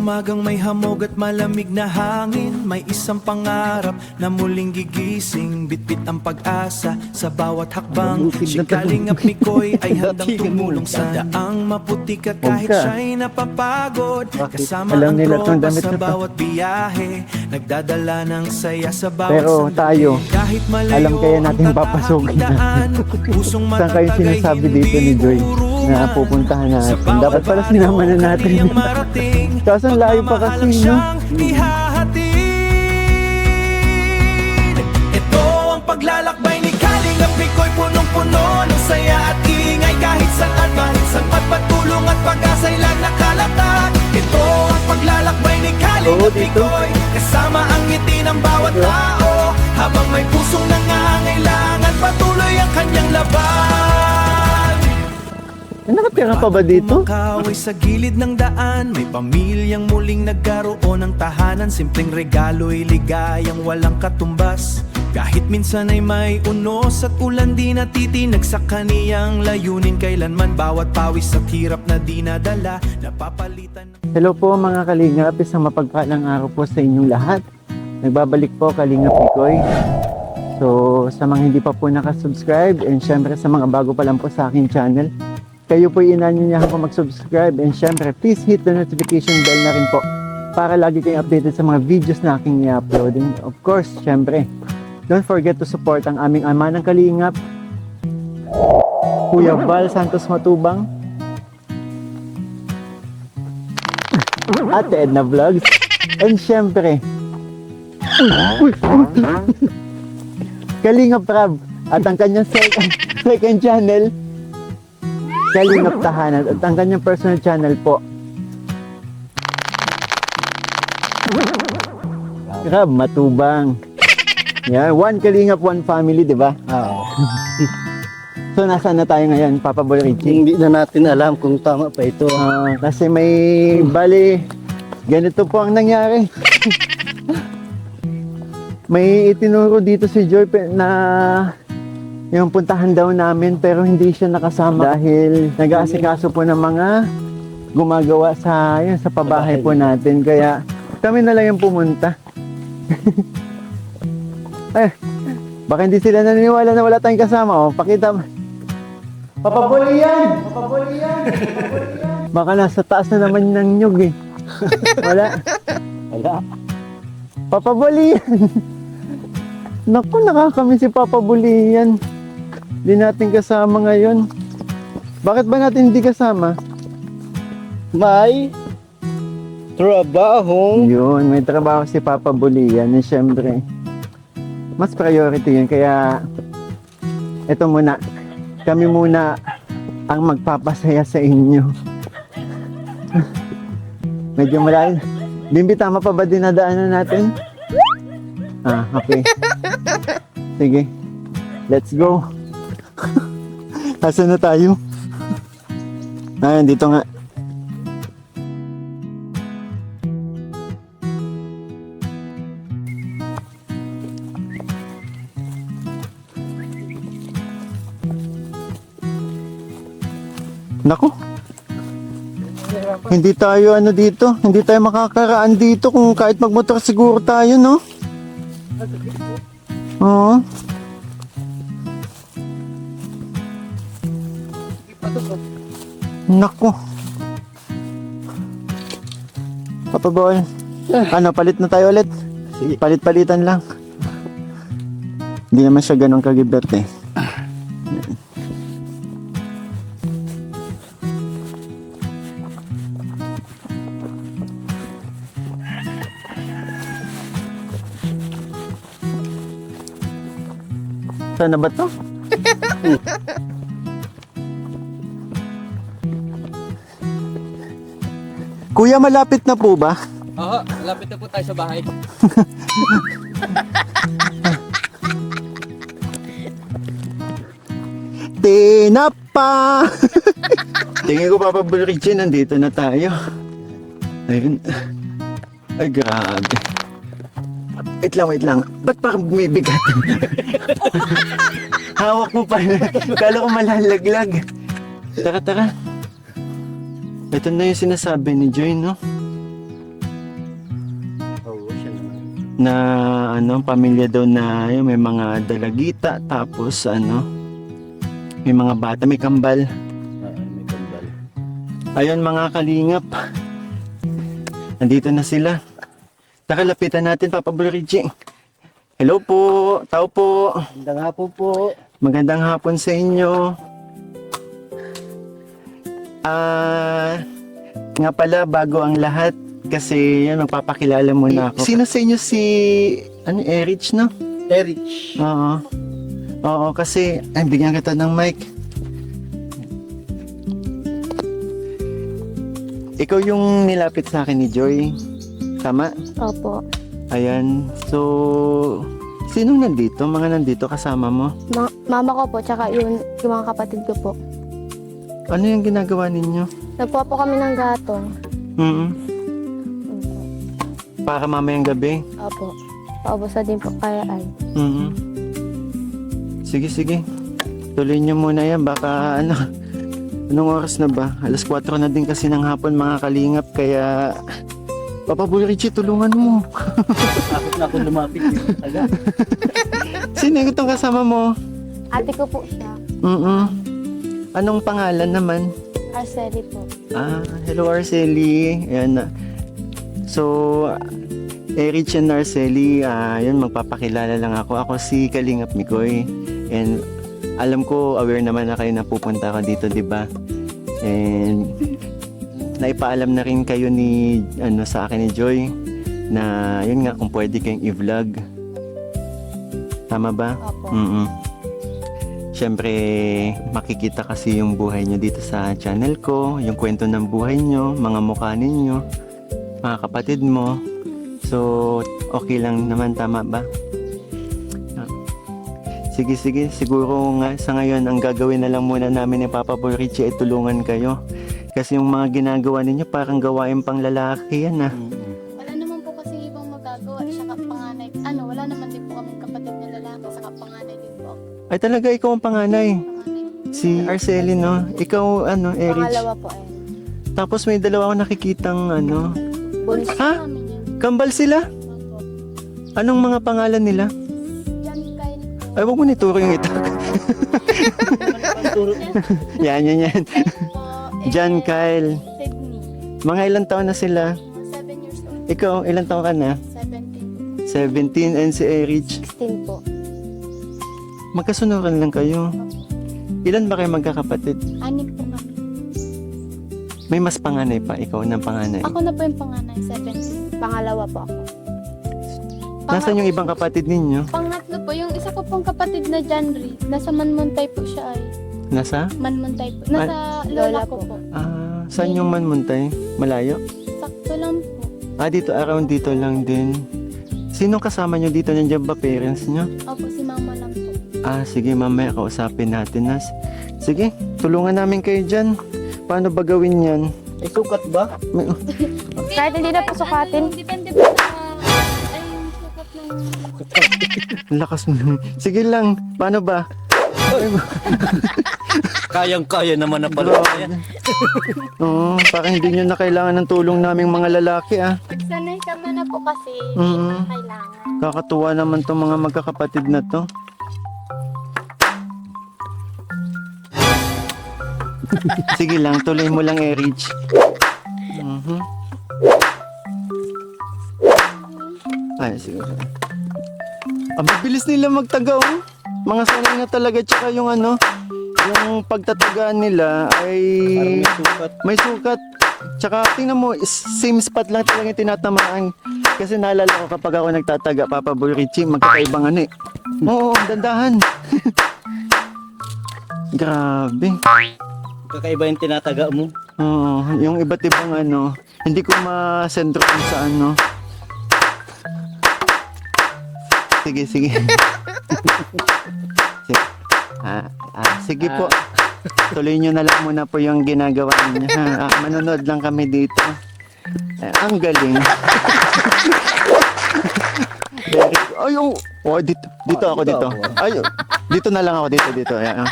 umagang may hamog at malamig na hangin, may isang pangarap na muling gigising. Bitbit ang pag-asa sa bawat hakbang. Si Kalingap Mikoy ay handang tumulong sa daang maputi ka kahit siya'y napapagod. Kasama ang tropa sa bawat biyahe, nagdadala ng saya sa bawat pero tayo, kahit malayo alam kaya natin papasukin natin. Saan kayo sinasabi dito ni Joy na pupuntahan natin? Dapat pala sinama na natin. Kaso ang layo pa kasi, no? Ito ang paglalakbay ni Kalingap Mikoy, punong-puno ng saya at ingay. Kahit saan at kahit saan, patulong at pag-asa'y lang nakalatag. Ito ang paglalakbay ni Kalingap Mikoy, kasama ang ngiti ng bawat tao, habang may pusong nangangailangan, patuloy ang kanyang laban. Nakatira pa ba dito? Makaway sa gilid ng daan, may pamilyang muling nagkaroon ng tahanan. Simpleng regalo'y ligayang walang katumbas. Kahit minsan ay may unos at ulan, di natitinag sa kaniyang layunin. Kailanman bawat pawis at hirap na dinadala, napapalitan ng... Hello po mga Kalingap, isang mapagpalang araw po sa inyong lahat. Nagbabalik po Kalingap Mikoy. So sa mga hindi pa po nakasubscribe, and syempre sa mga bago pa lang po sa aking channel, kayo po inanyayahan ko mag-subscribe, and syempre please hit the notification bell na rin po para lagi kayong updated sa mga videos na aking i-upload. And of course, syempre, don't forget to support ang aming ama ng Kalingap, Kuya Val Santos Matubang, Ate Edna Vlogs, and syempre Kalingap Rab at ang kanyang second channel, Kalingap Tahanan, at ang kanyang personal channel po, Rab Matubang. Yan, one Kalingap, one family, di ba? Oo. So nasaan na tayo ngayon, Papa Boy Richie? Hindi na natin alam kung tama pa ito. Kasi may bali, ganito po ang nangyari. May itinuro dito si Joy na yung puntahan daw namin, pero hindi siya nakasama dahil nag-aasikaso po ng mga gumagawa sa pabahay po natin. Kaya kami na lang yung pumunta. Eh, baka hindi sila naniniwala na wala tayong kasama. Pakita mo. Papabuli yan! Papabuli yan! Baka nasa taas na naman ng nyug eh. Wala. Wala. Papabuli yan! Naku, nakakamiss si Papabuli yan. Hindi natin kasama ngayon. Bakit ba natin hindi kasama? May trabaho. Yun, may trabaho si Papabuli yan. And syempre, mas priority yun. Kaya, eto muna. Kami muna ang magpapasaya sa inyo. Medyo malayo. Bimbi, tama pa ba dinadaanan natin? Okay. Sige. Let's go. Asan na tayo? Dito nga. Nako. Hindi tayo dito. Hindi tayo makakaraan dito kung kahit magmotor siguro tayo, no? Oo. Nako. Papa Boy. Palit na tayo ulit? Sige. Palit-palitan lang. Hindi naman siya ganun kagibert eh. Saan na ba to? Kuya, malapit na po ba? Oo, malapit na po tayo sa bahay. Tinapa! Tingin ko Papa Richie, nandito na tayo. Ayun. Ay, grabe. Wait lang. Ba't parang bumibigat? Hawak mo pa. Kala ko malalaglag. Tara. Ito na yung sinasabi ni Joy, no? na ano, pamilya daw na yun, may mga dalagita, tapos ano, may mga bata, may kambal. May kambal. Ayun mga kalingap. Nandito na sila. Nakalapitan natin, Papa Boy Richie. Hello po, tao po. Magandang hapon po. Magandang hapon sa inyo. Nga pala, bago ang lahat, kasi yan, magpapakilala muna ako. Sino sa inyo si, ano, Erich, no? Erich. Oo. Oo, kasi, ay, bigyan kita ng mic. Ikaw yung nilapit sa akin ni Joy. Tama? Opo. Ayan. So, sinong nandito? Mga nandito kasama mo? Mama ko po, tsaka yung mga kapatid ko po. Ano yung ginagawa ninyo? Nagpuha po kami ng gatong. Mm. Para mamayang gabi? Opo. Paubusan din po kaya ay. Mm. Sige, sige. Tuloy nyo muna yan. Baka ano, anong oras na ba? Alas 4 na din kasi ng hapon mga kalingap. Kaya, Papa Boy Richie, tulungan mo. Takot na ako lumapit. Taga. Sino yung itong kasama mo? Ate ko po siya. Anong pangalan naman? Arceli po. Hello Arceli. Ayan na. So, Erich and Arceli, yun, magpapakilala lang ako. Ako si Kalingap Mikoy. And alam ko, aware naman na kayo na pupunta ka dito, di ba? And naipaalam na rin kayo ni, sa akin ni Joy, na yun nga, kung pwede kayong i-vlog. Tama ba? Opo. Siyempre, makikita kasi yung buhay nyo dito sa channel ko, yung kwento ng buhay nyo, mga mukha ninyo, mga kapatid mo. So, okay lang naman, tama ba? Sige, sige. Siguro nga sa ngayon, ang gagawin na lang muna namin ni Papa Boy Richie ay tulungan kayo. Kasi yung mga ginagawa ninyo, parang gawain pang lalaki yan ah. Wala naman po kasi ibang magagawa, siya panganay. Wala naman din po kami kapatid na lalaki, saka panganay din po. Ay talaga, ikaw ang panganay. Panganay. Si Arceli, no? Ikaw, Erich. Pangalawa po ay. Tapos may dalawa akong nakikitang, Bunso Ha? namin yan. kambal sila? Opo. Anong mga pangalan nila? Diyan kayo po. Ay, wag mo nituro yung ito. Yan. Po, John Kyle. Sydney. Mga ilang taon na sila? 7 years old. Ikaw, ilang taon ka na? 17. 17 and si Erich. 16 po. Magkasunuran lang kayo. Ilan ba kayo magkakapatid? Anim po kami. May mas panganay pa, ikaw ng panganay. Ako na po yung panganay, 17. Pangalawa po ako. Nasaan yung ibang kapatid ninyo? Pangatlo po, yung isa ko pong kapatid na Janry. Nasa Manmuntay po siya ay. Nasa? Manmuntay po. Nasa lola ko po. Saan yung Manmuntay? Malayo? Sakto lang po. Dito, around dito lang din. Sino kasama nyo dito? Nandiyan ba parents nyo? Opo, si mama lang po. Sige, mamaya kausapin natin, Nas. Sige, tulungan namin kayo dyan. Paano ba gawin yan? Ay, sukat ba? Kahit hindi na po sukatin. Depende po sa yung sukat ng Lakas mo. Sige lang, paano ba? Kayang-kaya naman na pala. Oo, parang hindi nyo na kailangan ng tulong naming mga lalaki sanay kami na po kasi kailangan. Kakatuwa naman tong mga magkakapatid na to. Sige lang, tuloy mo lang, Erich. Ay, sige. Ang bibilis nila magtaga, oh. Mga sanay na talaga, tsaka yung yung pagtatagaan nila ay Parang may sukat. may sukat. Tsaka tingnan mo, same spot lang talaga yung tinatamaan. Kasi naalala ko kapag ako nagtataga, Papa Boy Richie, magkakaibang Oo, dandahan. Grabe. Kakaiba yung tinataga mo. Oo, yung iba't ibang hindi ko masentro kung sa Sige, sige. Sige po. Tuloy nyo na lang muna po yung ginagawa niyo. Manonood lang kami dito. Ang galing. Ay, dito ako dito. Ay, dito na lang ako dito. Ayan.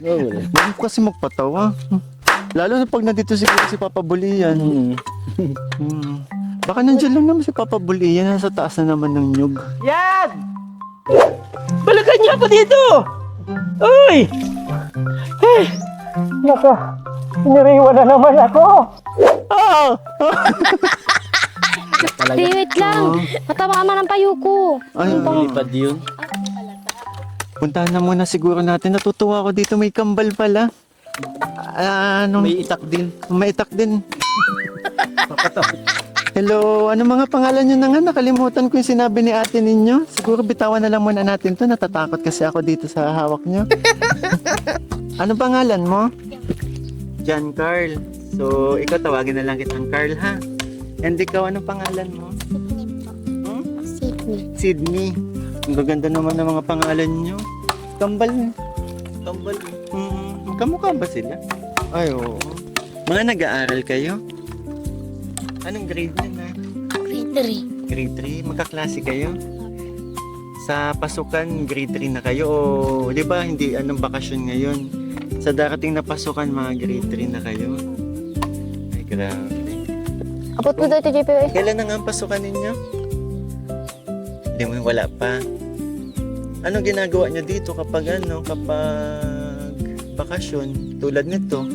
Oo. Huwag mo kasi magpatawa. Lalo na pag nandito siguro si Papa Bulian. Hmm. Baka nandiyan lang naman si Papa Bulian. Nasa taas na naman ng nyug. Yan! Balikan niyo ako dito! Uy! Ay! Naka, niriwan na naman ako! Oh! Wait lang. Matama ng payo ko. Ay, Lipad yun. puntahan na muna siguro natin. Natutuwa ako dito. May kambal pala. May itak din. May itak din. Hello, ano mga pangalan nyo na nga? Nakalimutan ko yung sinabi ni ate ninyo. Siguro bitawan na lang muna natin to. Natatakot kasi ako dito sa hawak nyo. Ano pangalan mo? John Carl. So, ikaw tawagin na lang kitang Carl, ha? And ikaw, anong pangalan mo? Sydney. Sydney. Ang gaganda naman ng mga pangalan nyo. Kambal. Tambal. Kamukha ba sila? Ay, oo. Mga nag-aaral kayo? Anong grade nyo na? Grade Grade 3? Magkaklase kayo? Sa pasukan, grade 3 na kayo? O, di ba, hindi anong bakasyon ngayon? Sa darating na pasukan, mga grade 3 na kayo? Ay, grabe. Abot mo daw ito, JPO. Kailan na nga ang pasukan ninyo? Hindi mo, wala pa. Ano ginagawa nyo dito kapag kapag bakasyon, tulad nito?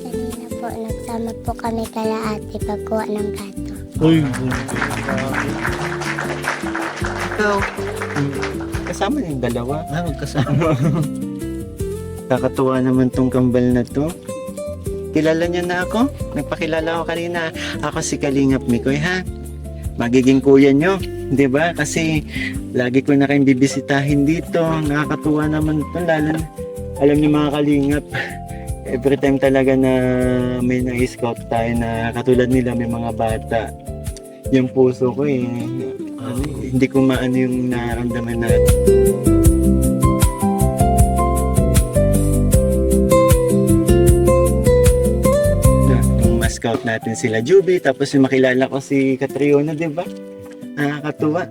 Kanina po, nagsama po kami kala ate pagkuha ng gato. Uy, Ikaw, kasama yung dalawa. magkasama. Kakatuwa naman tong kambal na to. Kilala niya na ako? Nagpakilala ako kanina. Ako si Kalingap Mikoy, ha? Magiging kuya nyo, di ba? Kasi lagi ko na kayong bibisitahin dito. Nakakatuwa naman ito. Lalo na, alam niyo mga Kalingap, every time talaga na may na-scout tayo na katulad nila may mga bata, yung puso ko hindi ko maano yung nararamdaman natin. Scout natin sila Juby, tapos yung makilala ko si Catriona, di ba? Nakakatuwa.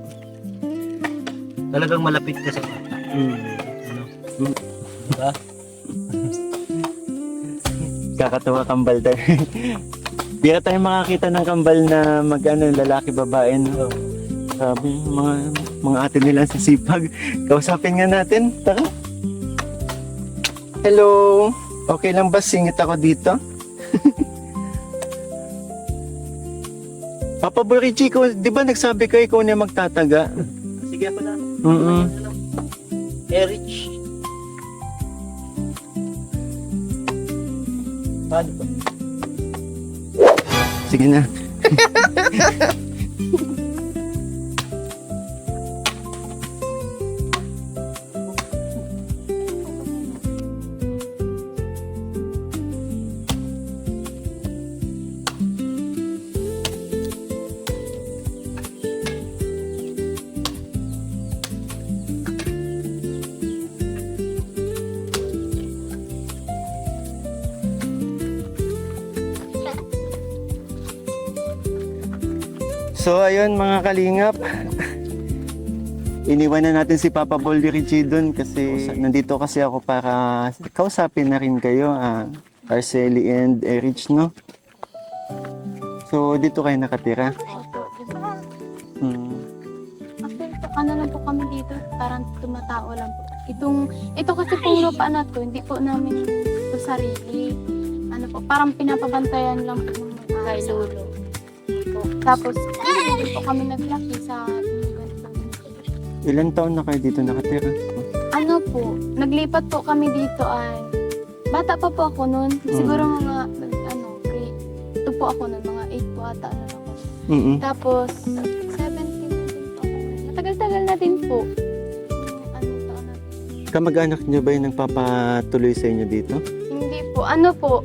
Talagang malapit ka sa bata. Diba? Kakatuwa kambal tayo. Bira tayo makakita ng kambal na lalaki babae, no? Sabi, mga ate nila sa sipag. Kausapin nga natin. Tara. Hello. Okay lang ba singit ako dito? Papa Boy Richie, di ba nagsabi kayo ikaw na magtataga? Sige ako na. Erich. Paano ba? Sige na. So ayun mga kalingap, iniwan na natin si Papa Boldy Richie dun kasi nandito kasi ako para kausapin na rin kayo, Arceli and Erich, no? So dito kayo nakatira? Ano lang po kami dito, parang tumatao lang po. Ito kasi pong lupa na to, hindi po namin ito sarili. Ano po, parang pinapabantayan lang po ng kay lolo. Tapos, hindi po kami naglaki sa Ilan taon na kayo dito nakatira? ano po, naglipat po kami dito ay bata pa po ako noon. Siguro mga grade 2 po ako noon, mga 8 po ata na ako. Tapos 17 na din po ako. Matagal-tagal na din po. Taon na. Kamag-anak niyo ba yung nagpapatuloy sa inyo dito? Hindi po, ano po.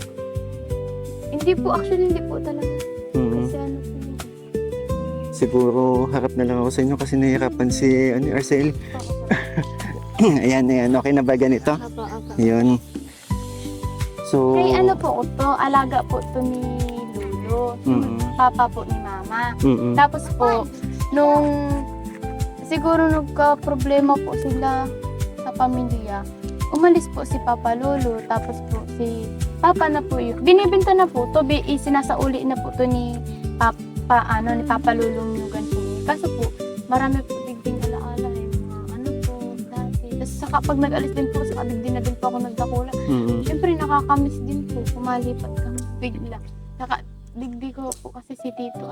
Hindi po, actually hindi po talaga. Kasi ano po. Siguro harap na lang ako sa inyo kasi nahihirapan si Arcel. Ayan, okay na ba ganito? Apa. Yun. So, Kay ano po to, alaga po to ni Lolo. Papa po ni Mama. Tapos po, nung siguro nagka-problema po sila sa pamilya, umalis po si Papa Lolo, tapos po si Papa na po yun. Binibenta na po to, sinasauli na po to ni Papa Lulong Yugan po. Kaso po, marami po digding alaala eh. Mga ano po, dati. Tapos saka pag nag-alis din po, saka digding na din po ako nagdakula. Siyempre nakakamiss din po, kumalipat kami bigla. Saka digdi ko po kasi si Tito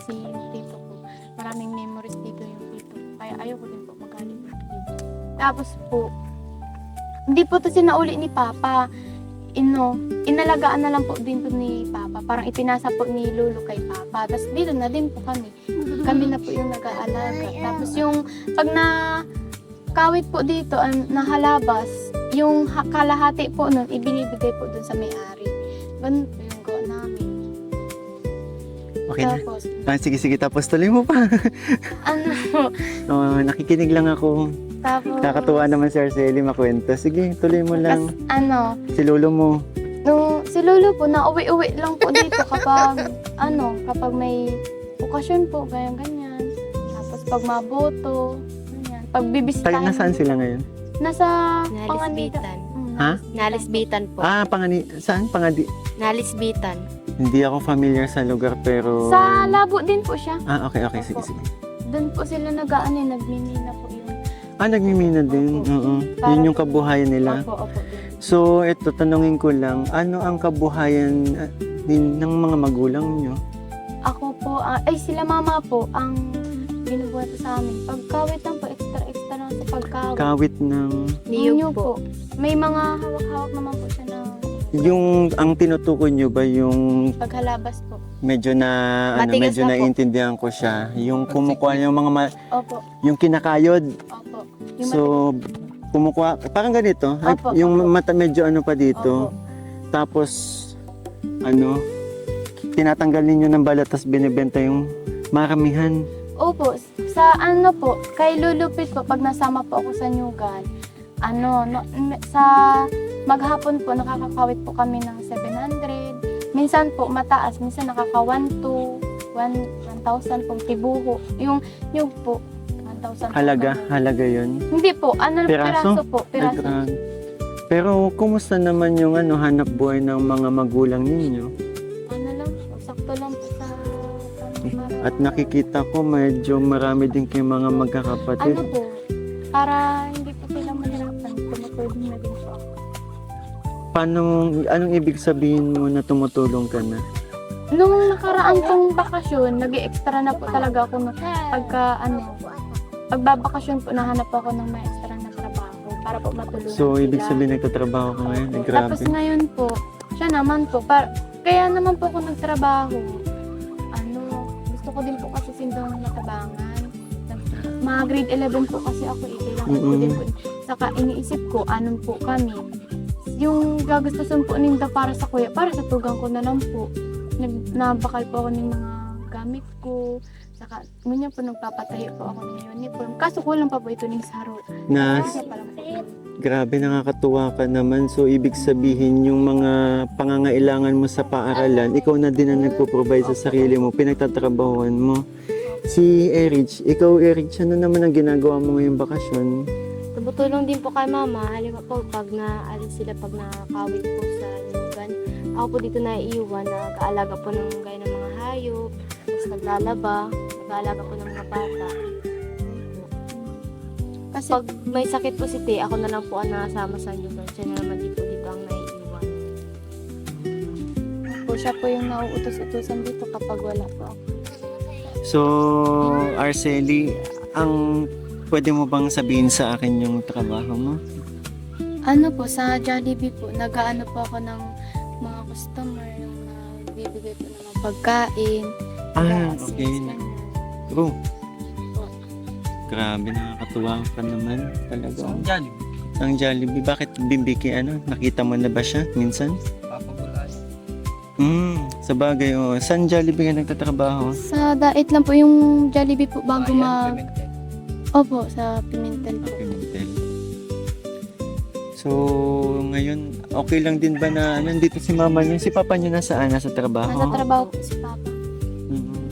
si Tito ko. Maraming memories dito yung Tito. Kaya ayoko din po magalipat dito. Tapos po, hindi po to sinauli ni Papa. Inalagaan na lang po din to ni Papa. Parang ipinasa po ni Lolo kay Papa. Tapos dito na din po kami. Kami na po yung nag-aalaga. Tapos yung pag kawit po dito, nahalabas, yung kalahati po nun, ibinibigay po dun sa may-ari. Ganun po yung gawa namin. Okay na. Tapos, Sige, tapos tuloy mo pa. Nakikinig lang ako. tapos, Kakatuwa naman si Arceli makwento. Sige, tuloy mo lang. Si lolo mo. Si Lolo po, nauwi-uwi lang po dito kapag, kapag may okasyon po, ganyan. Tapos pag maboto, ganyan. Pag bibisitahin. Nasaan sila ngayon? Nasa Panganida. Nalisbitan. Ha? Nalisbitan po. Saan? Nalisbitan. Hindi ako familiar sa lugar pero... Sa Labo din po siya. Okay. Sige. Doon po sila nagmimina po yun. Nagmimina din. Oo. Yun yung kabuhayan nila. Opo. So, ito, tanungin ko lang, ano ang kabuhayan ng mga magulang nyo? Ako po, sila mama po, ang binubuhat po sa amin. Pagkawit lang po, extra lang sa pagkawit. Kawit ng... Niyog po. May mga hawak-hawak naman po siya na ang tinutukoy nyo ba yung paghalabas po. medyo na, Matigas medyo na po. naiintindihan ko siya. Yung kumukuha yung mga, Opo. yung kinakayod. Opo. So, kumukuha, parang ganito. Opo, Yung opo. mata medyo pa dito. Opo. Tapos, tinatanggal ninyo ng balat tapos binibenta yung maramihan. Opo, sa po, kay Lulupit po, pag nasama po ako sa Nyugan, sa maghapon po, nakakakawit po kami ng 700. Minsan po, mataas, minsan nakaka 1,000 pong tibuho. Yung nyug po, 1,000 po. Halaga yun. Hindi po, Piraso? piraso po, Ay, piraso. grabe. Pero, kumusta naman yung hanap buhay ng mga magulang ninyo? Lang po, sakto lang po sa At nakikita ko medyo marami din kayong mga magkakapatid. po, para hindi po sila mahirapan, tumutulong na din po ako. Anong ibig sabihin mo na tumutulong ka na? Nung nakaraan pong bakasyon, nag-extra na po talaga ako pagbabakasyon po, nahanap po ako ng may extra na trabaho para po matulungan So, ibig sila. sabihin nagtatrabaho ka ngayon? Ay, grabe. Tapos ngayon po, siya naman po, kaya naman po ako nagtrabaho. Gusto ko din po kasi sindang matabangan. Mga grade 11 po kasi ako, kailangan ko din po. Saka iniisip ko, anong po kami. Yung gagustusan po ninda para sa kuya, para sa tugang ko na lang po. Nabakal po ako ng mga gamit ko. Saka, ngunyan po nagpapatahi po ako ng uniform. Kaso kulang pa po ito ng saro. Kasi pa lang po yun. Grabe, nakakatuwa ka naman. So, ibig sabihin, yung mga pangangailangan mo sa paaralan, ikaw na din ang nagpo-provide sa sarili mo, pinagtatrabahuan mo. Si Erich, ano naman ang ginagawa mo ngayong bakasyon? Tumutulong din po kay mama. Halimbawa po, pag naalis sila, pag nakakawit po sa Nyugan, ako po dito naiiwan, nag-aalaga po ng gaya ng mga hayop, tapos naglalaba, nag-aalaga po ng mga bata. Kasi Pag may sakit po si Te, ako na lang po ang nakasama sa Nyugan. Siya na naman dito ang naiiwan. po siya po yung nauutos-utosan dito kapag wala po ako. So, Arceli, pwede mo bang sabihin sa akin yung trabaho mo? Sa Jollibee po, nag-aano po ako ng mga customer, yung bibigay po ng mga pagkain. nag-a-assist, Okay. ganyan. True. Grabe, nakakatuwa ka naman talaga. Diyan, Ang Jollibee, bakit Bimbiki, nakita mo na ba siya minsan? papagulay. Sa bagay, Saan Jollibee ka nagtatrabaho? Sa Dait lang po yung Jollibee po bago Opo, sa Pimentel po. Pimentel. So, ngayon, okay lang din ba na nandito si mama niyo? Si papa niyo nasaan? Nasa trabaho? Nasa trabaho po si Papa.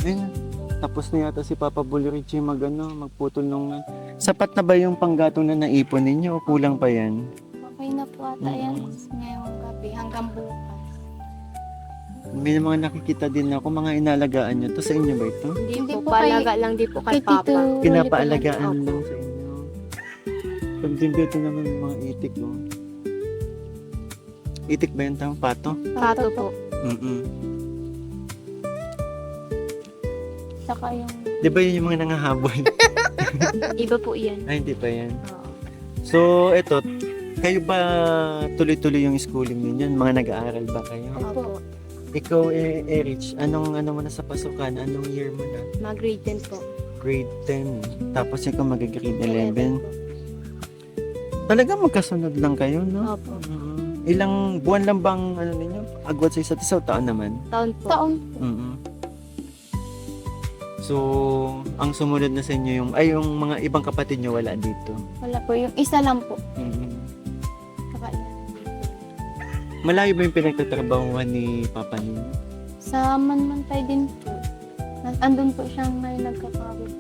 Ayun, tapos na yata si Papa Bulirichi magputol nung... Sapat na ba yung panggatong na naipon ninyo o kulang pa yan? Okay na po ata yan ngayong gabi hanggang bukas. May mga nakikita din ako, mga inalagaan nyo. To sa inyo ba ito? Hindi Hindi po, po kay- paalaga lang din po kay Kay Tito Papa. Rolly Pinapaalagaan Opo. lang sa inyo. Pag beauty naman yung mga itik, oh. Itik ba yung tawag? Pato? Pato po. Mm-mm. Saka yung Di ba yun yung mga nangahabol? Iba po iyan. Ay, hindi pa yan. Oo. So, eto, kayo ba tuloy-tuloy yung schooling ninyo? Mga nag-aaral ba kayo? Opo. Ikaw, Erich, anong mo na sa pasukan? Anong year mo na? Mag-grade 10 po. Grade 10. Tapos ikaw mag-grade 11. 11 po. Talaga magkasunod lang kayo, no? Opo. Ilang buwan lang bang ano ninyo? Agwat sa isa't isa o taon naman? Taon po. taon. mm So, ang sumunod na sa inyo yung mga ibang kapatid nyo wala dito. Wala po. Yung isa lang po. mm Saka yan. Malayo ba yung pinagtatrabahuhan ni Papa ninyo? Sa Manmantay din po. Andun po siyang may nagkakawit.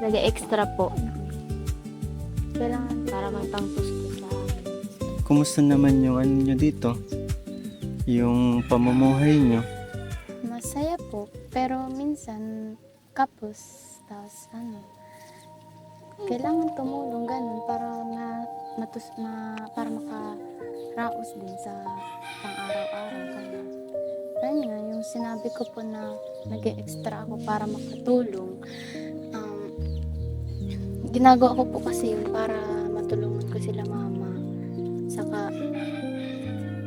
Nag-extra po. Kailangan Para may pangtusto sa Kumusta naman yung ano nyo dito? Yung pamumuhay nyo? masaya po. Pero minsan kapos. Tapos kailangan tumulong ganun para para makaraos din sa pang-araw-araw. Kaya ayun nga, yung sinabi ko po na nag-extra ako para makatulong. Ginagawa ko po kasi yun para matulungan ko sila mama. Saka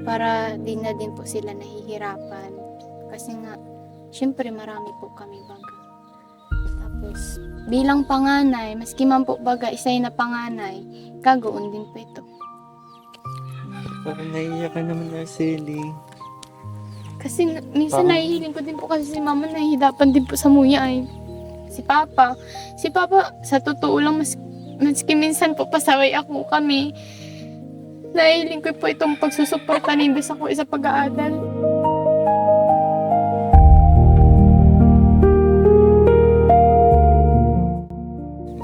para di na din po sila nahihirapan. Kasi nga, syempre marami po kami baga. Tapos, bilang panganay, maski man po baga isa'y na panganay, gagawin din po ito. Parang naiiyak ka naman, Arcely. Kasi minsan nahihiling ko din po kasi si mama nahihidapan din po sa muya ay. Si Papa, sa totoo lang, maski minsan po pasaway ako kami, nahihiling ko po itong pagsusuporta ni Imbes ako sa pag-aaral.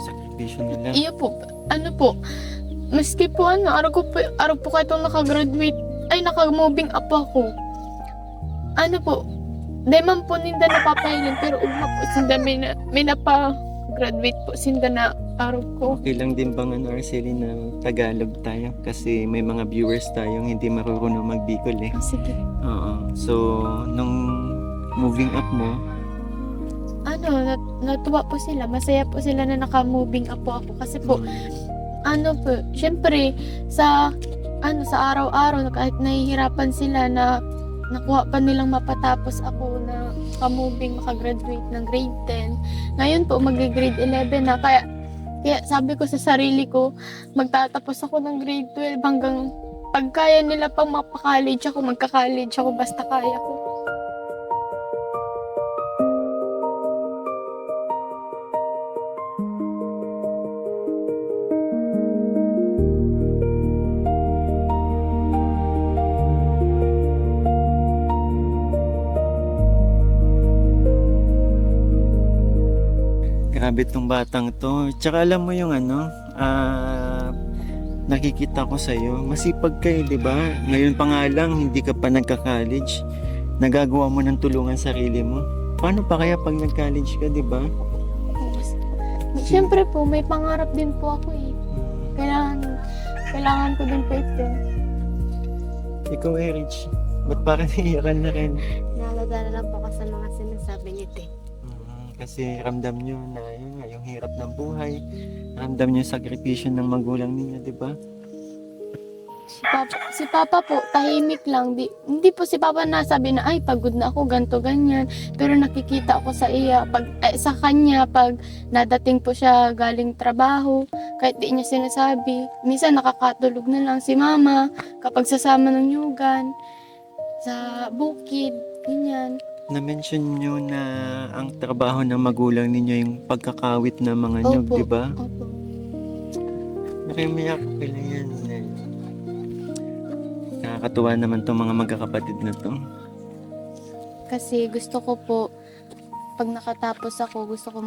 Sakripisyo nila. Iyo po, maski po araw po kayo itong nakagraduate, naka-moving up ako. Di man po ninda napapahiling, pero ugma po sinda may napa-graduate po sinda na araw ko. Okay lang din bang Arcely na Tagalog tayo? Kasi may mga viewers tayong hindi marunong mag-Bicol eh. Sige. Oo. So, nung moving up mo, Natuwa po sila. Masaya po sila na naka-moving up po ako. Kasi po, syempre, sa araw-araw, kahit nahihirapan sila na nakuha pa nilang mapatapos ako na ka-moving, makagraduate ng grade 10. Ngayon po, mag-grade 11 na. Kaya sabi ko sa sarili ko, magtatapos ako ng grade 12 hanggang pag kaya nila pang mapa-college ako, magka-college ako basta kaya ko. grabe tong batang to. Tsaka alam mo yung nakikita ko sa'yo, masipag kayo, di ba? Ngayon pa nga lang, hindi ka pa nagka-college. Nagagawa mo ng tulungan sarili mo. Paano pa kaya pag nag-college ka, di ba? Siyempre po, may pangarap din po ako eh. Kailangan ko din po ito. Ikaw, Erich, ba't parang naiyakan na rin? Nalala na lang po ako sa mga sinasabi ni Te. Kasi ramdam nyo na yung hirap ng buhay. Ramdam nyo yung sakripisyo ng magulang ninyo, di ba? Si Papa po, tahimik lang. Hindi po si Papa nasabi na, pagod na ako, ganto ganyan. Pero nakikita ako sa sa kanya, pag nadating po siya galing trabaho, kahit di niya sinasabi. Minsan nakakatulog na lang si Mama, kapag sasama ng nyugan, sa bukid, ganyan. Na-mention nyo na ang trabaho ng magulang ninyo yung pagkakawit ng mga nyug, Opo. di ba? Opo. Nakimiyak ko pala yan. Nakakatuwa naman tong mga magkakapatid na to. Kasi gusto ko po, pag nakatapos ako, gusto ko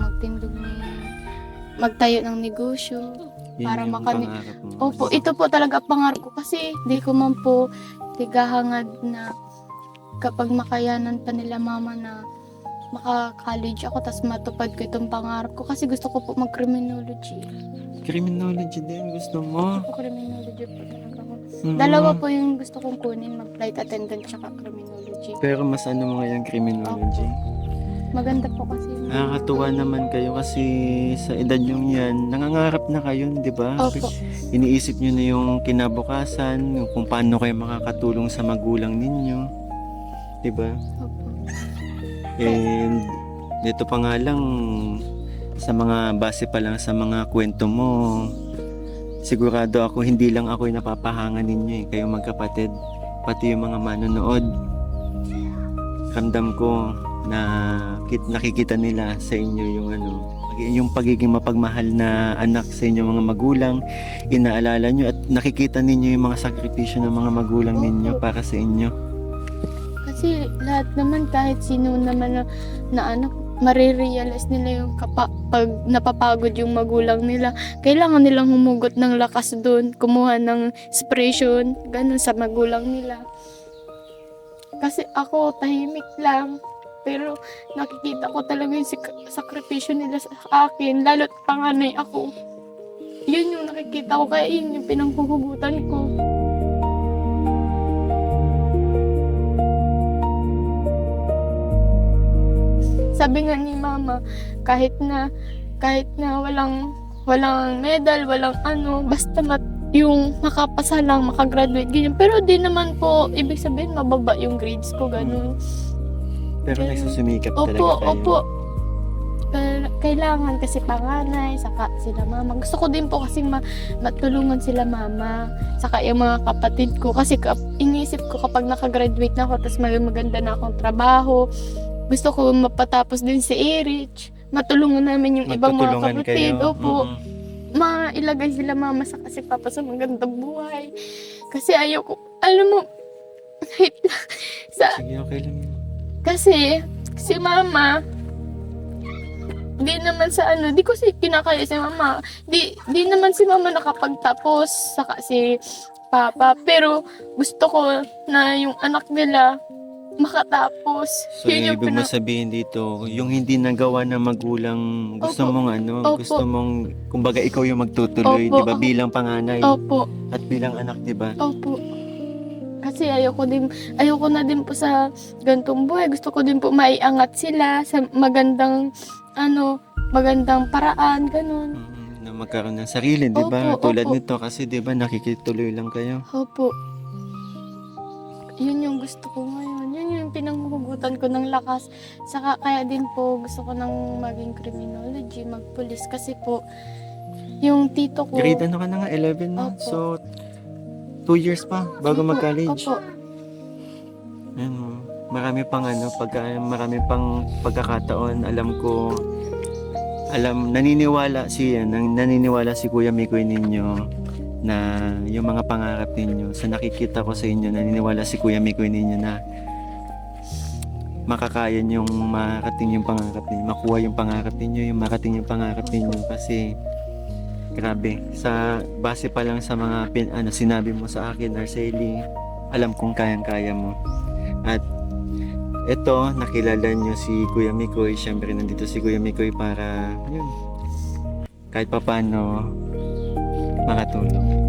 magtayo ng negosyo. Yun Para yung makani- pangarap mo. Opo, ito po talaga pangarap ko kasi di ko man po tigahangad na kapag makayanan pa nila mama na maka-college ako tapos matupad ko itong pangarap ko kasi gusto ko po mag-criminology. Criminology din, gusto mo? Gusto ko criminology po talaga ako. Mm. Dalawa po yung gusto kong kunin, mag-flight attendant tsaka criminology. Pero mas ano mo ngayon, criminology? Maganda po kasi. Nakakatuwa naman kayo kasi sa edad nyo yan, nangangarap na kayo, di ba? Opo. Iniisip nyo na yung kinabukasan, yung kung paano kayo makakatulong sa magulang ninyo. Di ba? Opo. And dito pa nga lang, sa mga base pa lang sa mga kwento mo, sigurado ako hindi lang ako yung napapahanga ninyo eh, kayong magkapatid, pati yung mga manonood. Ramdam ko na nakikita nila sa inyo yung yung pagiging mapagmahal na anak sa inyong mga magulang, inaalala nyo at nakikita ninyo yung mga sakripisyo ng mga magulang ninyo para sa inyo. Kasi lahat naman, kahit sino naman na anak, marirealize nila yung pag napapagod yung magulang nila. Kailangan nilang humugot ng lakas doon, kumuha ng inspiration, ganun sa magulang nila. Kasi ako, tahimik lang. Pero nakikita ko talaga yung sakripisyo nila sa akin, lalo't panganay ako. Yun yung nakikita ko, kaya yun yung pinanghuhugutan ko. Sabi nga ni mama, kahit na walang medal, walang basta yung makapasa lang, makagraduate, ganyan. Pero di naman po, ibig sabihin, mababa yung grades ko, ganun. Pero nagsusumikap talaga Opo, tayo. opo. Kailangan kasi panganay, saka sila mama. Gusto ko din po kasi matulungan sila mama, saka yung mga kapatid ko. Kasi iniisip ko kapag nakagraduate na ako, tapos maganda na akong trabaho, gusto ko mapatapos din si Erich. Matulungan namin yung ibang mga Magtutulungan kapatid. kayo. Opo. Mm-mm. Mailagay sila mama sa kasi papa sa magandang buhay. Kasi ayoko, alam mo, wait lang. Sige, okay lang yun. Kasi si mama, di naman sa di ko kinakaya si mama. Di naman si mama nakapagtapos, saka si papa. Pero gusto ko na yung anak nila makatapos. So, Yun yung ibig mo sabihin dito, yung hindi nagawa ng magulang, gusto Opo. mong Opo. gusto mong, kumbaga ikaw yung magtutuloy, Opo. di ba? Bilang panganay Opo, at bilang anak, di ba? opo. Kasi ayoko na din po sa gantong buhay. Gusto ko din po maiangat sila sa magandang paraan, ganun. Na magkaroon ng sarili, di ba? Opo, Tulad opo. nito kasi, di ba, nakikituloy lang kayo. Opo. Yun yung gusto ko ngayon. Yun yung pinanghuhugutan ko ng lakas. Saka kaya din po gusto ko nang maging criminology, magpulis. Kasi po, yung tito ko... Grade ano ka na nga? 11 na? Opo. So, 2 years pa bago Opo, mag-college. Opo. Ano, marami pang pagkakataon, naniniwala si Kuya Mikoy ninyo na yung mga pangarap ninyo, sa nakikita ko sa inyo, naniniwala si Kuya Mikoy ninyo na makakaya niyong marating yung pangarap ninyo, makuha yung pangarap ninyo, yung marating yung pangarap ninyo kasi grabe, sa base pa lang sa mga sinabi mo sa akin, Arcely, alam kong kayang-kaya mo. At ito, nakilala nyo si Kuya Mikoy. Siyempre, nandito si Kuya Mikoy para, yun, kahit papano, makatulong.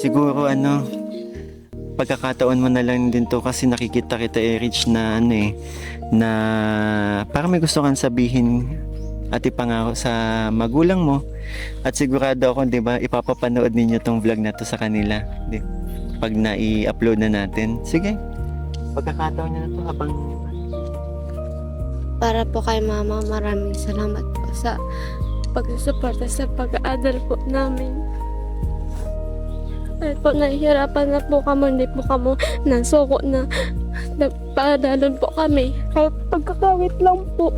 Siguro pagkakataon mo na lang din to kasi nakikita kita Erich na na parang may gusto kang sabihin at ipangako sa magulang mo at sigurado ako, di ba, ipapapanood ninyo tong vlog na to sa kanila pag na-i-upload na natin. Sige, pagkakataon na to habang Para po kay mama, maraming salamat po sa pagsusuporta sa pag-aaral po namin. Kahit po nahihirapan na po kamo, hindi po kamo nasuko na nagpadalon po kami. Kahit pagkakawit lang po.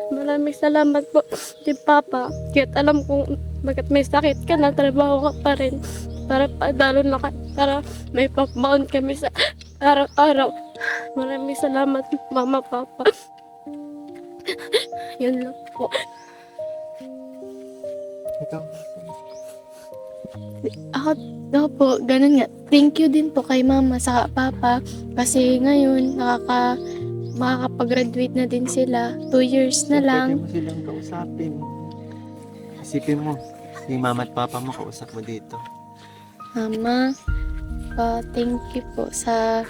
Maraming salamat po din Papa. Kahit alam kong bakit may sakit ka na, trabaho ka pa rin. Para padalon na ka, para may pambaon kami sa araw-araw. Maraming salamat Mama, Papa. Yun lang po. Ikaw. Ako po, ganun nga. Thank you din po kay Mama sa Papa. Kasi ngayon, makakapag-graduate na din sila. 2 years na lang. Pwede mo silang kausapin. Isipin mo, si Mama at Papa mo kausap mo dito. Mama, thank you po sa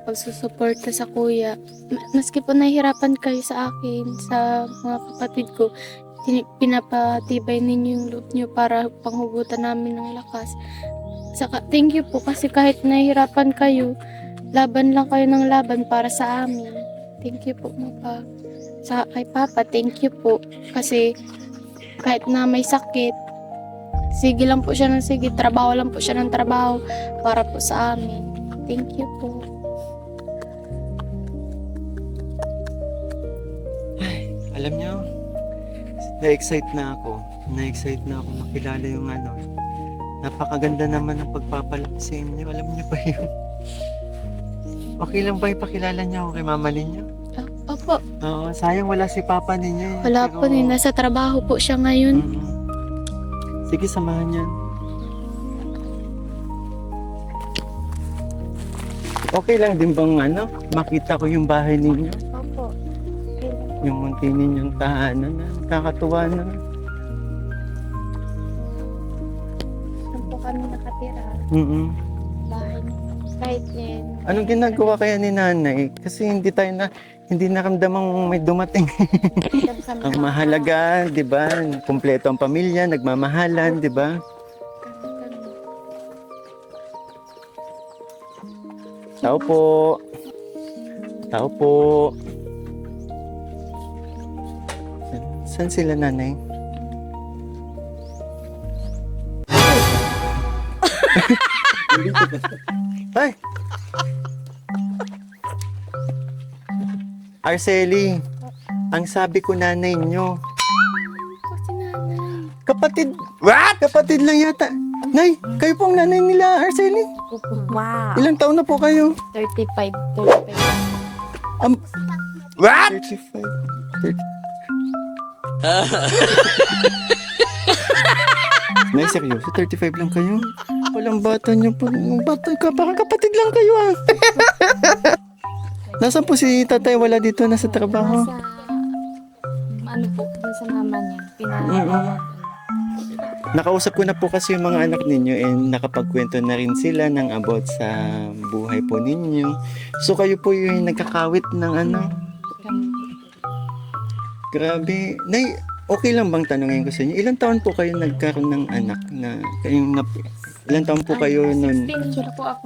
pagsusuporta sa kuya. Maski po nahihirapan kayo sa akin, sa mga kapatid ko, pinapatibay ninyo yung loob nyo para panghugutan namin ng lakas. Saka, thank you po kasi kahit nahihirapan kayo, laban lang kayo ng laban para sa amin. Thank you po, Mama. Sa kay Papa, thank you po kasi kahit na may sakit, sige lang po siya ng sige, trabaho lang po siya ng trabaho para po sa amin. Thank you po. Alam niyo, na-excite na ako. Na-excite na ako makilala yung napakaganda naman ng pagpapalaki sa inyo. Alam niyo ba yun? Okay lang ba ipakilala niyo ako kay mama ninyo? Opo, Oo, sayang wala si papa ninyo. wala po din. Nasa trabaho po siya ngayon. Sige, samahan niyan. Okay lang din bang makita ko yung bahay ninyo? Opo. Yung munti ninyong tahanan na nakakatuwa na. Saan po kami nakatira? Bahay kahit yan. Anong ginagawa kaya ni nanay? Kasi hindi naramdamang may dumating. Ang mahalaga, di ba? Kumpleto ang pamilya, nagmamahalan, di ba? Tao po. Tao po. Saan sila, nanay? Ay! Arceli, ang sabi ko nanay nyo. Kasi nanay. Kapatid. What? Kapatid lang yata. Nay, kayo pong nanay nila, Arceli. Wow. Ilang taon na po kayo? 35. What? 35. 30. Nay, seryoso? 35 lang kayo? Walang bata nyo po. Bata ka, parang kapatid lang kayo ah. Nasaan po si tatay? Wala dito, nasa trabaho. Sa mama niya. Nakausap ko na po kasi yung mga anak ninyo and nakapagkwento na rin sila ng about sa buhay po ninyo. So kayo po yung nagkakawit ng Grabe. Nay, okay lang bang tanongin ko sa inyo? Ilang taon po kayo nagkaroon ng anak na ilang taon po kayo nun? 16 years po ako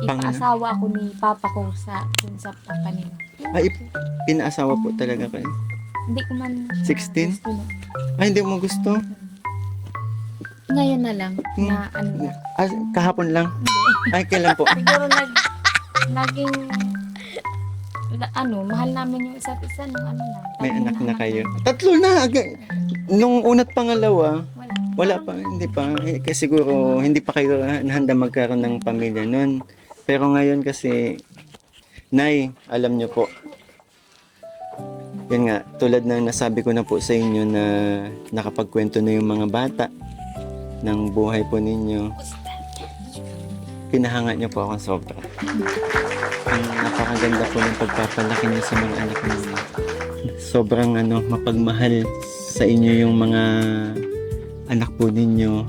ipaasawa ako ni papa ko sa papa nila. Ay, pinaasawa po talaga kayo? Hindi ko man 16? gusto na. Ay, hindi mo gusto? Ngayon na lang na Ah, kahapon lang? Ay, kailan po? siguro naging mahal namin yung isa't isa nung May anak na kayo. Tatlo na! Nung una't pangalawa, wala pa, hindi pa. Kasi siguro hindi pa kayo handa magkaroon ng pamilya nun. Pero ngayon kasi, Nay, alam nyo po, yan nga, tulad ng nasabi ko na po sa inyo na nakapagkwento na yung mga bata ng buhay po ninyo. Pinahanga nyo po ako sobra. Ang napakaganda po ng pagpapalaki niyo sa mga anak ninyo. Sobrang mapagmahal sa inyo yung mga anak po ninyo.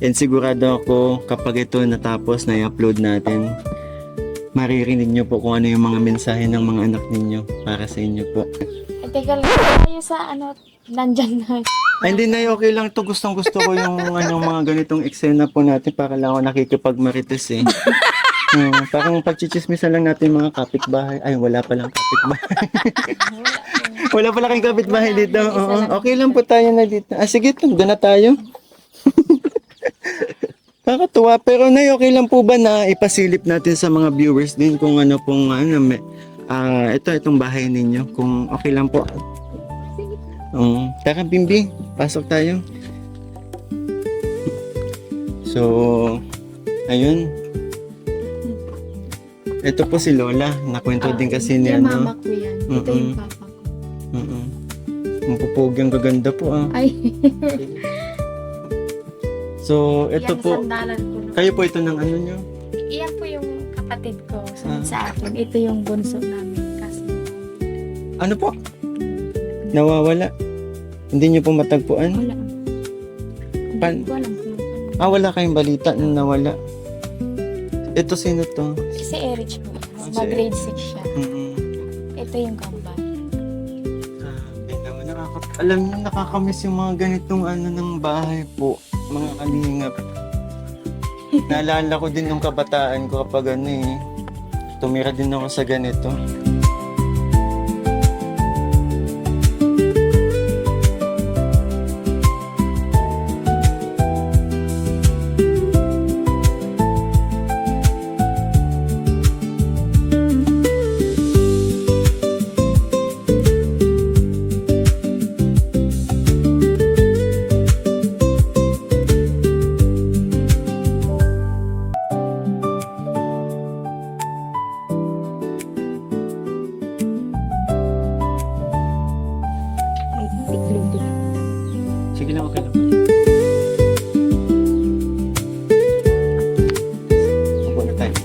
And sigurado ako kapag ito natapos na i-upload natin, maririnig nyo po kung ano yung mga mensahe ng mga anak ninyo para sa inyo po. Teka lang, tayo sa nandyan na. Ay, hindi na, okay lang to. Gustong gusto ko yung mga ganitong eksena po natin para lang ako nakikipagmarites eh. Parang pagchichismisan lang natin yung mga kapitbahay. Ay, wala palang kapitbahay. Wala pala kayong kapitbahay dito. Oo, okay lang po tayo na dito. Sige, doon na tayo. Nakakatuwa. Pero Nay, okay lang po ba na ipasilip natin sa mga viewers din kung ano pong itong bahay ninyo? Kung okay lang po. Tara, Bimbi. Pasok tayo. So, ayun. Ito po si Lola. Nakwento din kasi ni Yung ano. mama ko yan. Ito yung papa ko. Ang pupugyang gaganda po Ay, So, ito yan, po. sandalan ko. Kayo po ito ng ano nyo? Iyan po yung kapatid ko. Sa akin, ito yung bunso namin. Kasi Ano po? Nawawala. Hindi nyo po matagpuan? wala. Pan- Hindi ko alam kung ano. Wala kayong balita na nawala. Ito sino to? Si Erich po. si Mag-grade 6 siya. Mm-mm. Ito yung kambal. Grabe naman, alam niyo, nakakamiss yung mga ganitong ng bahay po, mga kalingap. Naalala ko din nung kabataan ko kapag tumira din ako sa ganito. Sige lang, okay lang. Upo na tayo.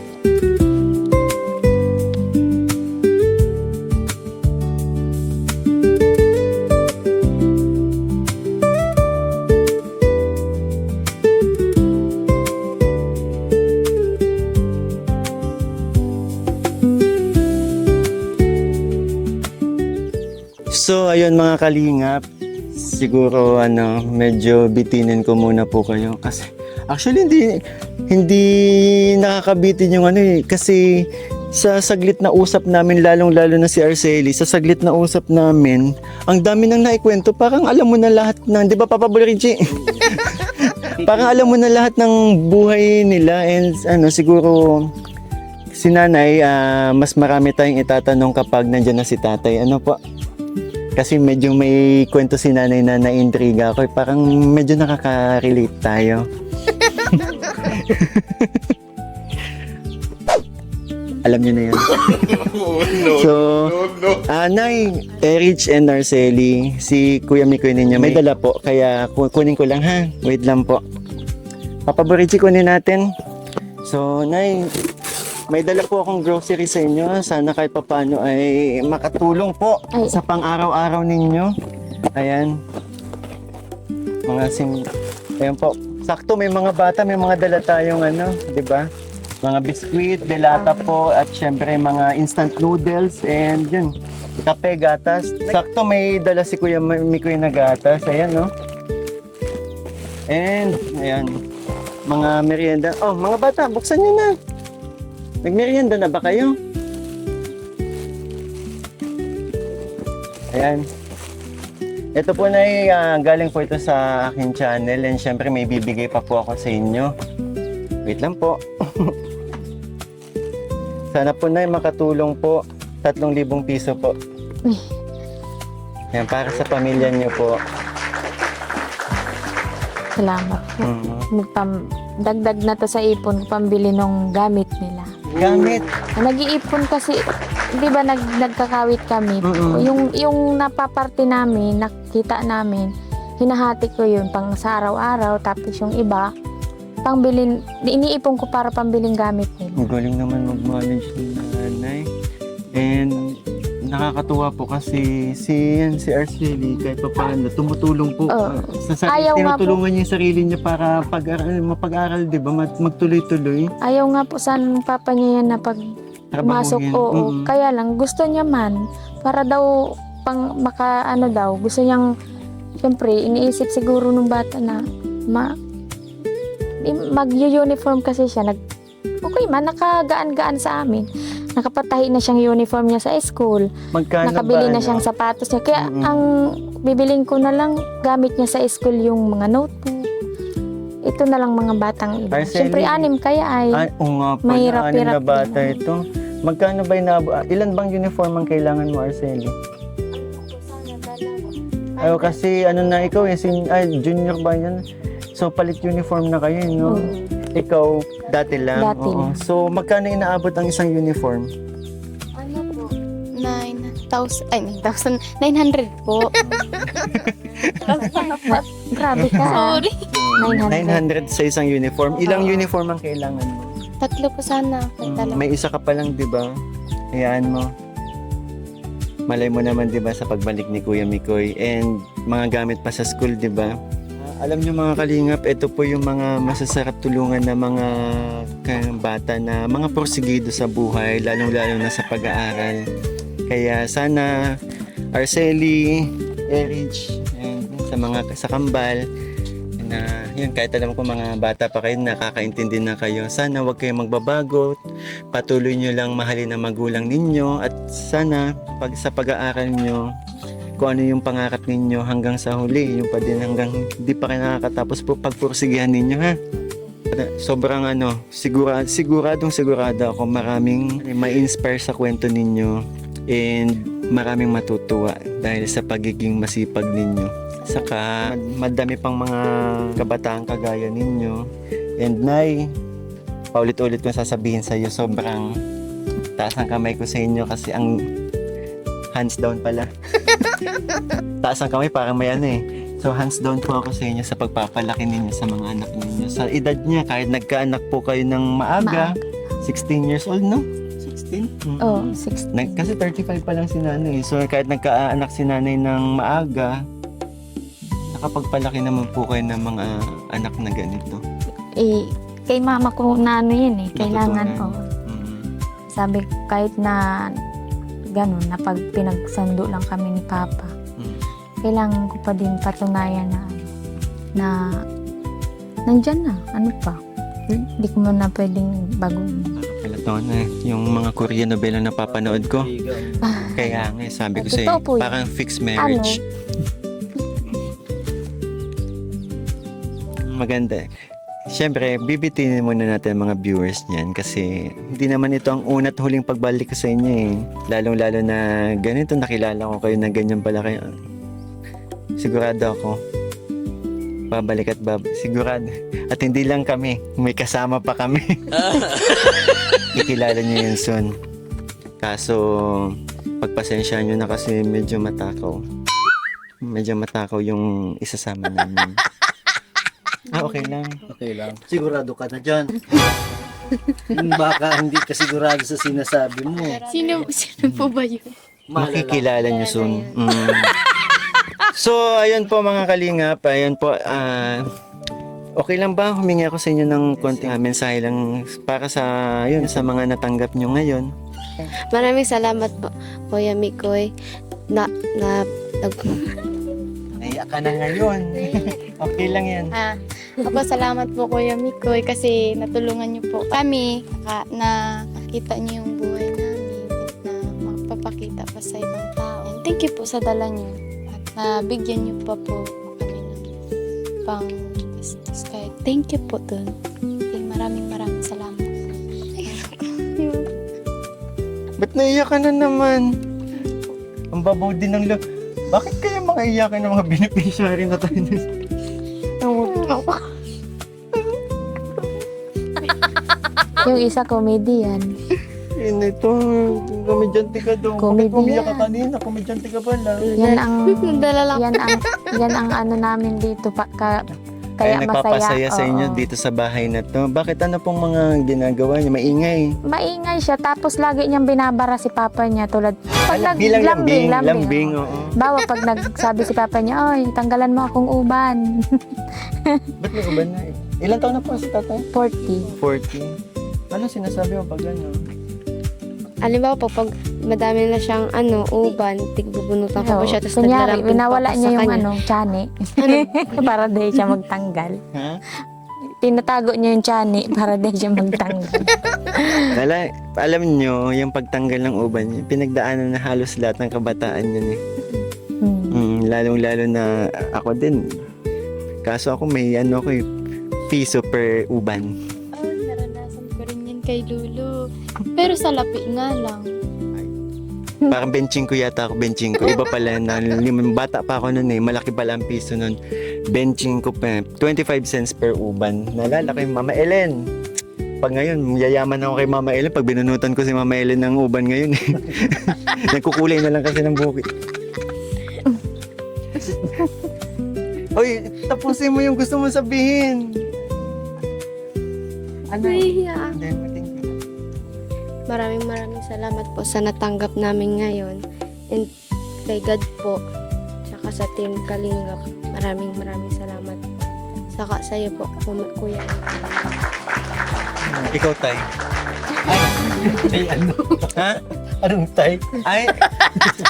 So, ayun mga kalingap. Siguro medyo bitinin ko muna po kayo kasi actually hindi nakakabitin yung kasi sa saglit na usap namin, lalong-lalo na si Arceli, sa saglit na usap namin, ang dami nang naikwento, parang alam mo na lahat ng, di ba Papa Bulrichi? Parang alam mo na lahat ng buhay nila and siguro si Nanay, mas marami tayong itatanong kapag nandiyan na si Tatay. Ano po? Kasi medyo may kwento si Nanay na na-intriga ako. Parang medyo nakaka-relate tayo. Alam niyo na yan. Nay, Erich and Arceli, si Kuya Mikoy ninyo, may dala po. Kaya kunin ko lang ha. Wait lang po. Papa Borichi, kunin natin. So, Nay, may dala po akong grocery sa inyo. Sana kahit papaano ay makatulong po Ay. sa pang-araw-araw ninyo. Ayan. Ayan po. Sakto, may mga bata, may mga dala tayong di ba? Mga biskuit, delata po, at syempre mga instant noodles, and yun, kape, gatas. Sakto, may dala si Kuya Mikoy na gatas. Ayan, no? And, ayan, mga merienda. Oh, mga bata, buksan nyo na. Nagmerienda na ba kayo? Ayan. Ito po na galing po ito sa aking channel, and syempre may bibigay pa po ako sa inyo. Wait lang po. Sana po na makatulong po. 3,000 piso po. Ayan, para sa pamilya niyo po. Salamat po. Dagdag na to sa ipon, pambili ng gamit nila. Gamit. Nag-iipon kasi, di ba nagkakawit kami. Yung napaparte namin, nakita namin, hinahati ko yun pang sa araw-araw. Tapos yung iba, iniipon ko para pambiling gamit nila. Ang galing naman mag-manage ni Nanay. And nakakatuwa po kasi si Arceli kahit pa paano tumutulong po Ayaw nga tinutulungan niya yung sarili niya para mapag-aral, di ba? Magtuloy-tuloy. Ayaw nga po sa papa niya yan na pag masok, oo. Kaya lang, gusto niya man, para daw, gusto niyang, siyempre, iniisip siguro nung bata na, mag-uniform kasi siya, okay man, nakagaan-gaan sa amin. Nakapatahi na siyang uniform niya sa school. Magkano Nakabili ba, na siyang sapatos niya. Kaya Mm-mm. ang bibiling ko na lang gamit niya sa school yung mga notebook. Ito na lang mga batang iba. Arceli. Siyempre, 6 kaya ay. Oo nga pala, Mahirap-hirap 6 na bata din. ito. Magkano ba ilan bang uniform ang kailangan mo, Arceli? Ay, kasi ano na ikaw junior ba yan? So, palit uniform na kayo, no? Ikaw, dati lang. Dati Oo. lang. So, magkano inaabot ang isang uniform? Ano po? 900 po. Grabe ka. Sorry. 900. 900 sa isang uniform. Ilang uniform ang kailangan mo? 3 po sana. May isa ka pa lang, di ba? Hayaan mo. Malay mo naman, di ba, sa pagbalik ni Kuya Mikoy and mga gamit pa sa school, di ba? Alam niyo mga kalingap, ito po yung mga masasarap tulungan na mga bata na mga porsigido sa buhay, lalong-lalo na sa pag-aaral. Kaya sana Arceli, Erich, and sa kambal, na yun, kahit alam ko mga bata pa kayo, nakakaintindi na kayo. Sana wag kayong magbabago, patuloy nyo lang mahalin ang magulang ninyo at sana pag sa pag-aaral nyo, kung ano yung pangarap ninyo hanggang sa huli, yung pa din hanggang di pa kayo nakakatapos po, pagpursigihan ninyo, ha. Sobrang siguradong sigurado ako maraming ma-inspire sa kwento ninyo and maraming matutuwa dahil sa pagiging masipag ninyo. Saka madami pang mga kabataan kagaya ninyo. And Nay, paulit-ulit ko sasabihin sa iyo, sobrang taas ang kamay ko sa inyo kasi ang hands down pala. Taas ang kamay parang may ano eh. So hands down po ako sa inyo sa pagpapalaki ninyo sa mga anak ninyo. Sa edad niya, kahit nagkaanak po kayo ng maaga, 16 years old, no? 16? Oh, 16. Kasi 35 pa lang si nanay. So kahit nagkaanak si nanay ng maaga, nakapagpalaki naman po kayo ng mga anak na ganito. Kay mama ko na ano yan eh. Kailangan ko. Mm. Sabi kahit na ganun, na pag pinagsando lang kami ni Papa, Mm. kailangan ko pa din patunayan na nandyan na. Ano pa? Hindi ko na pwedeng baguhin. Pala to na yung mga Korean novela na napapanood ko. Kaya nga sabi ko sa'yo, Totoo po yun. parang fixed marriage. Maganda. Siyempre, bibitinin muna natin ang mga viewers niyan kasi hindi naman ito ang una't huling pagbalik ko sa inyo eh. Lalong-lalo na ganito, nakilala ko kayo na ganyan pala kayo. Sigurado ako, babalik at sigurado. At hindi lang kami, may kasama pa kami. Ikilala niyo yun soon. Kaso, pagpasensyaan nyo na kasi medyo matakaw. Medyo matakaw yung isasama namin. Okay lang. Okay lang. Sigurado ka na dyan. Baka hindi ka sigurado sa sinasabi mo. Sino po ba yun? Makikilala nyo soon. So, ayun po mga kalingap. Ayun po. Okay lang ba? Humingi ako sa inyo ng konting mensahe lang para sa mga natanggap nyo ngayon. Maraming salamat po, Kuya Mikoy. Naiyak ka na ngayon. Okay lang yan. Salamat po Kuya Mikoy kasi natulungan niyo po kami na nakita niyo yung buhay namin at na magpapakita pa sa ibang tao. And thank you po sa dala niyo at nabigyan niyo pa po kami ng pang business. Kaya thank you po dun. Maraming salamat. Ba't naiyak ka na naman? Ang babaw din ng Bakit kaya mga iyakan ng mga beneficiary na tayo? Yung isa, comedian. Ito, komedyante ka daw. Bakit Comedian. umiyak ka kanina? Komedyante ka pala. Yan ang Dala lang. yan ang ano namin dito kaya Kaya nagpapasaya masaya. sa inyo Oo. dito sa bahay na to. Bakit ano pong mga ginagawa niya? Maingay. Maingay siya tapos lagi niyang binabara si papa niya tulad pag Bilang naglambing, lambing. oo. Oo. Bawa pag nagsabi si papa niya, "Oy, tanggalan mo akong uban." Ba't may uban na eh? Ilan taon na po si tatay? 40. 40. Ano sinasabi mo pag ano? Halimbawa po, pag madami na siyang uban, tigbubunutan ko po siya, tapos Kunyari, naglalamping winawala pa niya sa yung kanya. tiyan para dahil siya magtanggal. Ha? tinatago niya yung tiyan para di siya magtanggal. Alam nyo, yung pagtanggal ng uban, pinagdaanan na halos lahat ng kabataan yun eh. Lalong-lalo na ako din. Kaso ako may piso per uban. Oh, naranasan ko rin yan kay Lulu. Pero sa lapi nga lang. Parang benching ko yata ako, benching ko. Iba pala na, bata pa ako noon eh, malaki pala ang piso noon. Benching ko pa, 25 cents per uban. Nalala ko yung Mama Ellen. Pag ngayon, yayaman ako kay Mama Ellen pag binunutan ko si Mama Ellen ng uban ngayon eh. Nagkukulay na lang kasi ng buhok. Oy, tapusin mo yung gusto mo sabihin. Ano? Nahihiya. Hindi, thank you. Maraming salamat po sa natanggap namin ngayon. And kay God po, tsaka sa Team Kalingap, maraming salamat. Saka sa iyo po, Kuya. Ikaw, Tay. Ay, ano? Ha? Anong tay? Ay,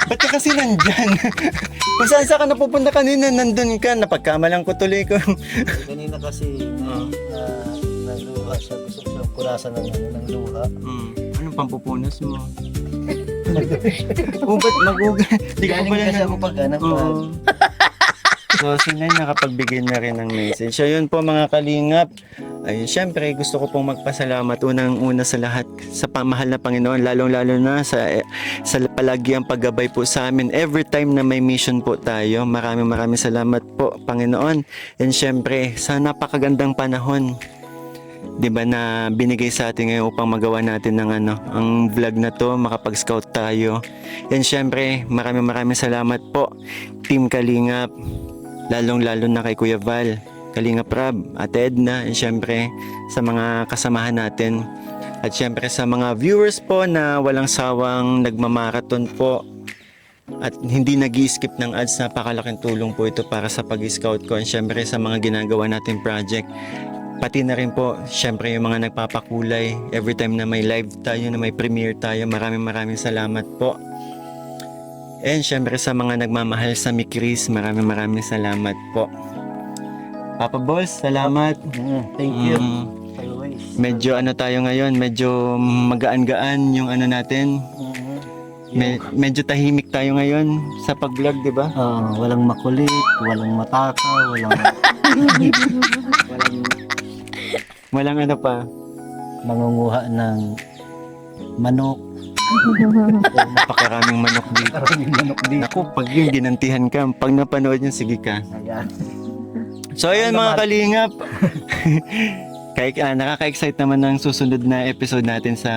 ba't ka kasi nandyan? Kung saan ka napupunta kanina, nandun ka. Napagkamalang ko tuloy ko. Kanina kasi nagluha siya. Gusto ko siyang kurasan ng luha. Anong pampupunas mo? Ba't mag-uga? Di ka Galing pala kasi ako pag ganap. So, si Nay nakapagbigay na rin ng message. So, yun po mga kalingap. Ay, syempre, gusto ko pong magpasalamat unang-una sa lahat sa pamahal na Panginoon, lalong-lalo na sa palagi ang paggabay po sa amin. Every time na may mission po tayo, maraming salamat po, Panginoon. And syempre, sa napakagandang panahon, 'di ba, na binigay sa atin ngayon upang magawa natin ng ang vlog na to, makapag-scout tayo. And syempre, maraming salamat po, Team Kalingap, lalong-lalo na kay Kuya Val, Kalingap Rab, Ate Edna, and syempre sa mga kasamahan natin. At syempre sa mga viewers po na walang sawang nagmamarathon po at hindi nag-skip ng ads, napakalaking tulong po ito para sa pag-scout ko. And syempre sa mga ginagawa natin project. Pati na rin po, syempre yung mga nagpapakulay. Every time na may live tayo, na may premiere tayo, maraming salamat po. And syempre sa mga nagmamahal sa Mikris, maraming salamat po. Papa Boss, salamat. Thank you. Mm, medyo tayo ngayon, medyo magaan-gaan yung natin. Medyo tahimik tayo ngayon sa pag-vlog, di ba? Walang makulit, walang mataka, Walang pa. mangunguha ng manok. Napakaraming manok dito. Ako, pag yung ginantihan ka, pag napanood yun, sige ka. Ayan. So ayun mga kalingap. Nakaka-excite naman ng susunod na episode natin sa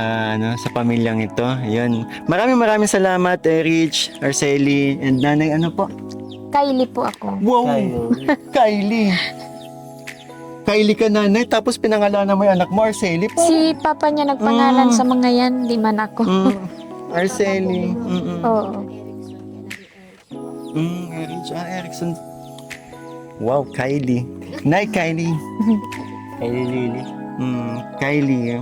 sa pamilyang ito. Ayun. Maraming salamat, Rich, Arceli, and Nanay po? Kylie po ako. Wow! Kylie! Kylie ka, Nanay, tapos pinangalanan mo yung anak mo, Arceli po. Si papa niya nagpangalan sa mga yan, di man ako. Arceli. Oo. Rich, Erickson. Wow, Kylie. Nay, Kylie. Kay Lili. Kylie.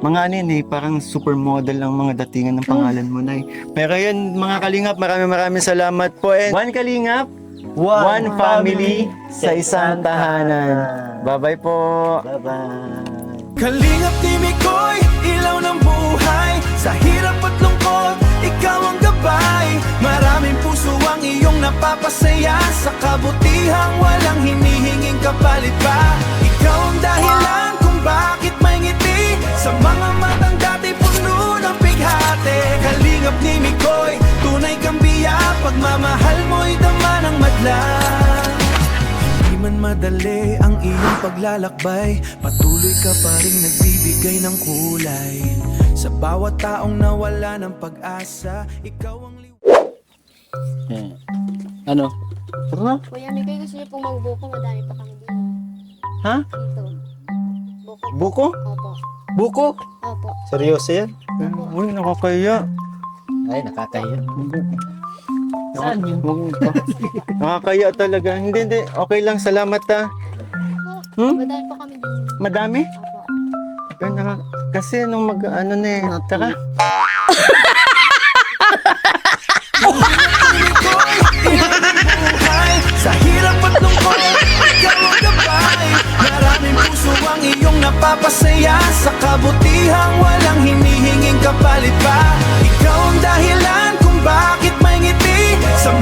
Mga parang supermodel ang mga datingan ng pangalan mo, Nay. Pero yun, mga kalingap, maraming salamat po. And one kalingap, one family sa isang tahanan. Bye-bye po. Bye-bye. Kalingap ni Mikoy, ilaw ng buhay. Sa hirap at lungkot, ikaw ang gabay. Maraming puso ang iyong napapasaya. Sa kabutihang walang hinihinging kapalit pa. Ikaw ang dahilan kung bakit may ngiti. Sa mga matang dati puno ng bighati. Kalingap ni Mikoy, tunay kang biya. Pagmamahal mo'y dama ng madla. Hindi man madali ang iyong paglalakbay, patuloy ka pa rin nagbibigay ng kulay. Sa bawat taong nawala ng pag-asa, ikaw ang Ano? Tara na. Kuya Mikoy, gusto niyo pong magbuko, madami pa kami dito. Ha? Dito. Buko? Buko. Opo. Buko? Opo. Seryoso yan? Uy, nakakaya. Ay, nakakahiya. Nakakaya talaga. Hindi. Okay lang, salamat ha. Madami pa kami dito. Madami? Opo. Kasi nung tara. buhay. Sa hirap at lungkot, ikaw ang gabay. Maraming iyong napapasaya sa kabutihang walang hinihinging kapalit pa. Ikaw ang dahilan kung bakit may ngiti sa